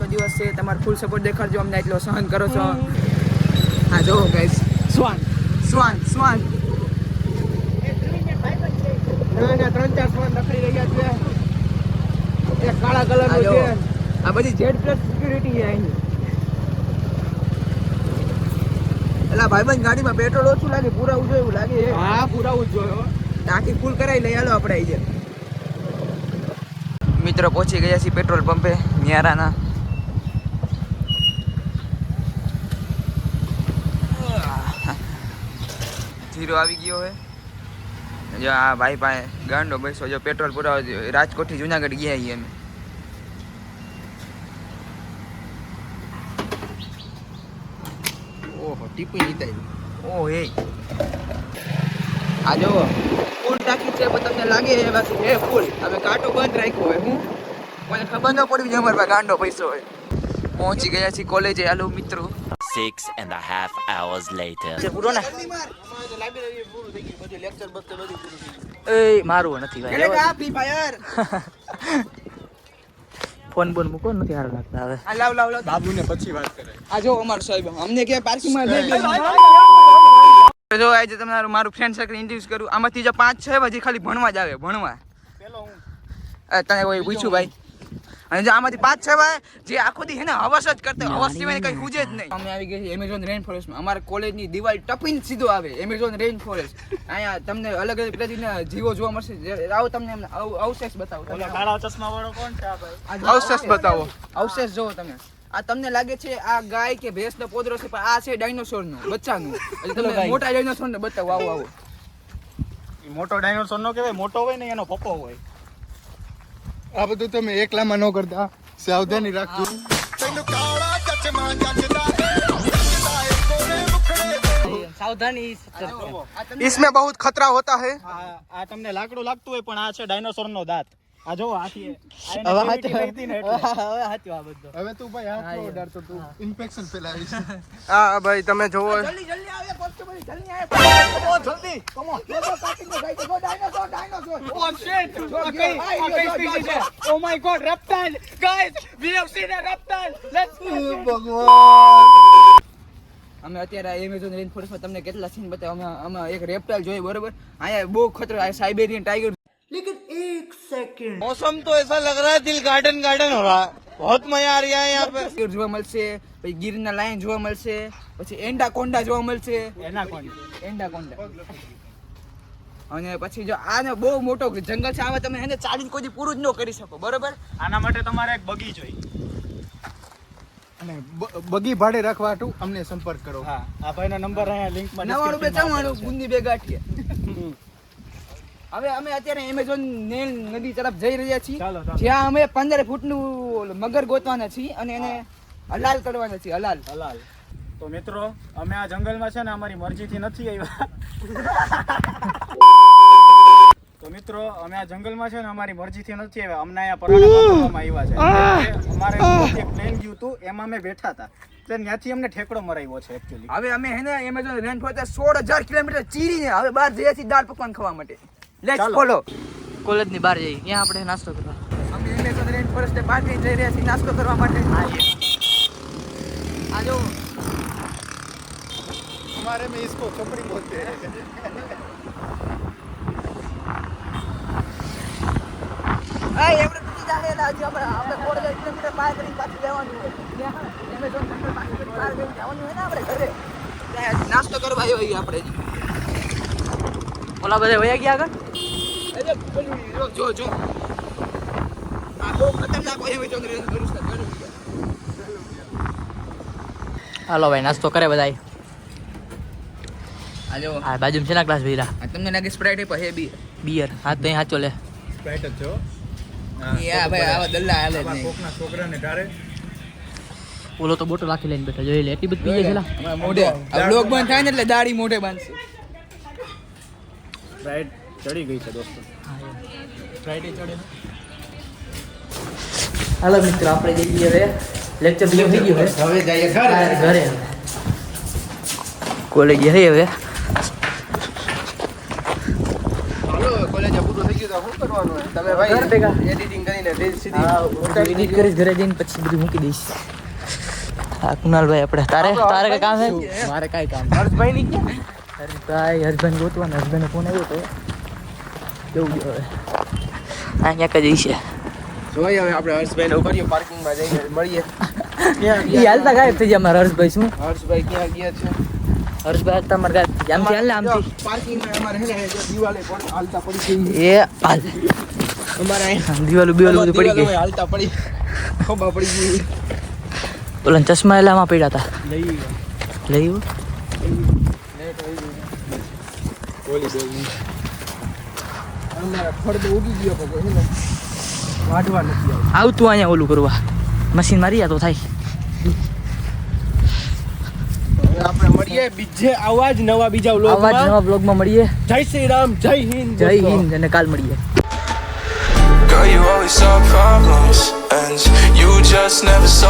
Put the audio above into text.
જન્મદિવસ છે, તમારો ફૂલ સપોર્ટ દેખાડજો, અમને એટલો સહન કરો છો. હા જો ગાઈસ, શ્વાન શ્વાન શ્વાન ના 3-4 શ્વાન રખડી રહ્યા છે. એક કાળા કલરનો છે. આ બધી Z+ સિક્યુરિટી છે અહીંની. એલા ભાઈબંધ ગાડીમાં પેટ્રોલ ઓછું લાગે, પુરાવું જોઈએ એવું લાગે. હા પુરાવું જ જોઈએ. ટાંકી ફૂલ કરાવી લઈ હાલો આપણે આવી જાય. મિત્રો પહોંચી ગયા છીએ પેટ્રોલ પંપે નિયારાના. જીરો આવી ગયો હે. જો આ ભાઈ પાસે ગાંડો બેસો, જો પેટ્રોલ પુરાવા રાજકોટ થી જુનાગઢ ગયા છીએ અમે. ઓહો ટીપી લીધા. ઓહ હે આ જો ફૂલ ટાંકી છે, પણ તમને લાગે એ બાકી હે ફૂલ. હવે કાંટો બંધ રાખ્યો હોય, હું મને ખબર ન પડી અમારા પાસે ગાંડો પૈસો હોય. પહોંચી ગયા છીએ કોલેજે. હાલો મિત્રો. 6.5 hours later. પૂરો ને એ મારું નથી ભાઈ. ફ્રી ફાયર ફોન બોન મૂકો, નથી સારું લાગતા હવે. આ લાવ લાવ લાવ બાબુને પછી વાત કરે. આ જો અમાર સાહેબ અમને કે પાર્કિંગ માં લઈ ગયો. જો આજે તમને મારું ફ્રેન્ડ સર્કલ ઇન્ટ્રોડ્યુસ કરું. આમાંથી જો 5-6 હજી ખાલી ભણવા જ આવે, ભણવા. પેલો હું તને કોઈ પૂછ્યું ભાઈ? અને જો આમાંથી 5-6 ભાઈ જે આખો દી હે ને હવસ જ કરતા, હવસ સિવાય કઈ હુજે જ નહીં. અમે આવી ગયા છીએ એમેઝોન રેન ફોરેસ્ટમાં. અમારા કોલેજની દિવાલ ટપીને સીધો આવે એમેઝોન રેન ફોરેસ્ટ. અહીંયા તમને અલગ અલગ પ્રજાતિના જીવો જોવા મળશે. આવો તમને અવશેષ બતાવો. કાળા ચશ્મા વાળો કોણ છે આ ભાઈ? અવશેષ બતાવો. અવશેષ જોવો તમે. આ તમને લાગે છે આ ગાય કે ભેંસનો પોદરો છે, પણ આ છે ડાયનોસોરનો બચ્ચાનું. એટલે તમે મોટા ડાયનોસોરને બતાવો. આવો આવો. મોટો ડાયનોસોર નો કહેવાય, મોટો હોય ને એનો પપ્પો હોય. આ બધું તમે એકલામાં ન કરતા, સાવધાની રાખજો. સાવધાની इसमें बहुत खतरा होता है. આ તમને લાકડું લાગતું હોય, પણ આ છે ડાયનોસોર નો દાંત. આ જો હાથી હવે તું ભાઈ હાથ નો ઉડાડતો, તું ઇન્ફેક્શન ફેલાવીશ. હા ભાઈ તમે જોવો. જલ્દી જલ્દી આવે કોન્સ્ટેબલ, જલ્દી આવે. ઓ જલ્દી કમ ઓન. લોકો કાટીને જાય તો ડાયનોસોર ડાયનોસોર. ઓ શિટ. કઈ સ્પીસી છે? Oh my God, reptile. Guys, we have seen a reptile. Let's ભગવાન. અમે અત્યારે એમેઝોન રેન ફોરેસ્ટમાં તમને કેટલા સીન બતાવ્યા. અમે એક રેપ્ટાઇલ જોઈ, બરોબર? અહીંયા બહુ ખતરો, આ સાઇબેરિયન ટાइगर. लेकिन एक सेकंड, मौसम तो ऐसा लग रहा है दिल गार्डन गार्डन हो रहा है. बहुत मजा आ रहा है यहाँ पे. જોવા મળશે, પછી ગીરના લાયન જોવા મળશે, પછી એન્ડાકોન્ડા જોવા મળશે. એન્ડાકોન્ડા. અને પછી જો આને બહુ મોટો જંગલ છે, આમાં તમે એને ચાલીને કોઈ પૂરું જ ન કરી શકો, બરોબર? આના માટે તમારે એક બગી જોઈએ. અને બગી ભાડે રાખવા હતું અમને સંપર્ક કરો. હા, આ ભાઈનો નંબર અહીંયા લિંકમાં 99 ગુંદી બે ગાંઠિયા. હવે અમે અત્યારે એમેઝોન નદી તરફ જઈ રહ્યા છીએ, જ્યાં અમે 15 ફૂટનું મગર ગોતવાના છીએ અને એને હલાલ કરવાના છીએ. હલાલ. તો મિત્રો, અમે આ જંગલમાં છે ને અમારી મરજીથી નથી આવ્યા. તો મિત્રો, અમે આ જંગલમાં છે ને અમારી મરજીથી નથી આવ્યા. અમને અહીંયા પરાણે આવ્યા છે. અમારે એક પ્લેન ગયું હતું, એમાં અમે બેઠા હતા. એટલે ત્યાંથી અમને ઠેકડો મરાવ્યો છે એકચ્યુઅલી. હવે અમે હે ને એમેઝોન રેન ફોરેસ્ટ 16000 કિલોમીટર ચીરીને હવે બહાર જઈએ છીએ દાળ પકવાન ખાવા માટે. Let's follow. કોલેજની બહાર જઈએ, ત્યાં આપણે નાસ્તો કરવા. અમે એમેઝોન રેન ફોરેસ્ટ બહાર જઈ રહ્યા છીએ નાસ્તો કરવા માટે. આ જો हमारे में इसको खपरी बोलते हैं. આ એવરે બીજી જાડેલા છે. આપણે 16000 કિલોમીટર પાર કરીને પાછું જવાનું છે. એમેઝોન જંગલ પાછું પાર કરીને જવાનું હોય ને આપણે ઘરે. ત્યાં નાસ્તો કરવા આવ્યો આપણે. ઓલા બધા વયા ગયા આગળ. જો જો આ બહુ ખતરનાક હોય એમેઝોન રેન ફોરેસ્ટ. હાલો ભાઈ, નાસ્તો કરે બધાય. આજો આ બાજુમાં છે ના ક્લાસ ભીરા. તમને લાગે સ્પ્રાઇટ હે હે બિયર. હા તો અહીં સાચો લે. સ્પ્રાઇટ જ છો. યા ભાઈ આવા દલ્લા હાલે જ નહીં. કોકના છોકરાને ઢારે ઓલો તો બોટલ રાખી લઈને બેઠા, જોઈ લે. એટલી બધી પીએ છે લા મોઢે. આ બ્લોગ બંધ થાય ને એટલે દાઢી મોઢે બાંધશે. સ્પ્રાઇટ ચડી ગઈ છે દોસ્તો. સ્પ્રાઇટ ચડે. હાલો મિત્રો, આપણે જઈએ હવે લેક્ચર પૂરું થઈ ગયું. હવે જઈએ ઘરે. કોલેજ જઈએ હવે. હાલો કોલેજ પૂરું થઈ ગયું તો શું કરવાનું હોય. તમે ભાઈ એડિટિંગ કરીને રીલ સીધી એડિટ કરી ઘરે જઈને પછી બધું મૂકી દઈશ. હા કુનાલભાઈ આપણે તારે કઈ કામ છે? મારે કાંઈ કામ હર્ષભાઈ ની ક્યાં હસબન્ડ ગોતવાનો હસબન્ડ ફોન આવ્યો તો કેવું ગયો હવે અહીંયા કઈ જઈશે જોઈએ હવે આપણે હર્ષભાઈ ને કરીએ પાર્કિંગમાં જઈને મળીએ એ હાલતા ગાયબ થઈ ગયા અમારા હર્ષભાઈ. શું હર્ષભાઈ ક્યાં ગયા છે હર્ષભાઈ તમારે ગાયબ આમથી હાલ ને આમથી પાર્કિંગમાં અમારે હે ને જો દિવાલે પણ હાલતા પડી ગઈ એ હાલ અમારે અહીં દિવાલું બધું પડી ગઈ. હાલતા પડી ખોબા પડી ગઈ ઓલા ચશ્મા એલામાં પડ્યા હતા લઈ લઈ આવ્યો? અમારા ફળદો ઉગી ગયો પણ હે ને વાઢવા નથી આવતું. આવતું અહીંયા ઓલું કરવા મશીન મારી તો થાય. હવે આપણે મળીએ બીજે આવા જ નવા બીજા આવા જ વ્લોગમાં. નવા બ્લોગમાં મળીએ. જય શ્રી રામ, જય હિન્દ, જય દોસ્તો. હિન્દ અને કાલ મળીએ. Girl, you always solve problems, and you just never solve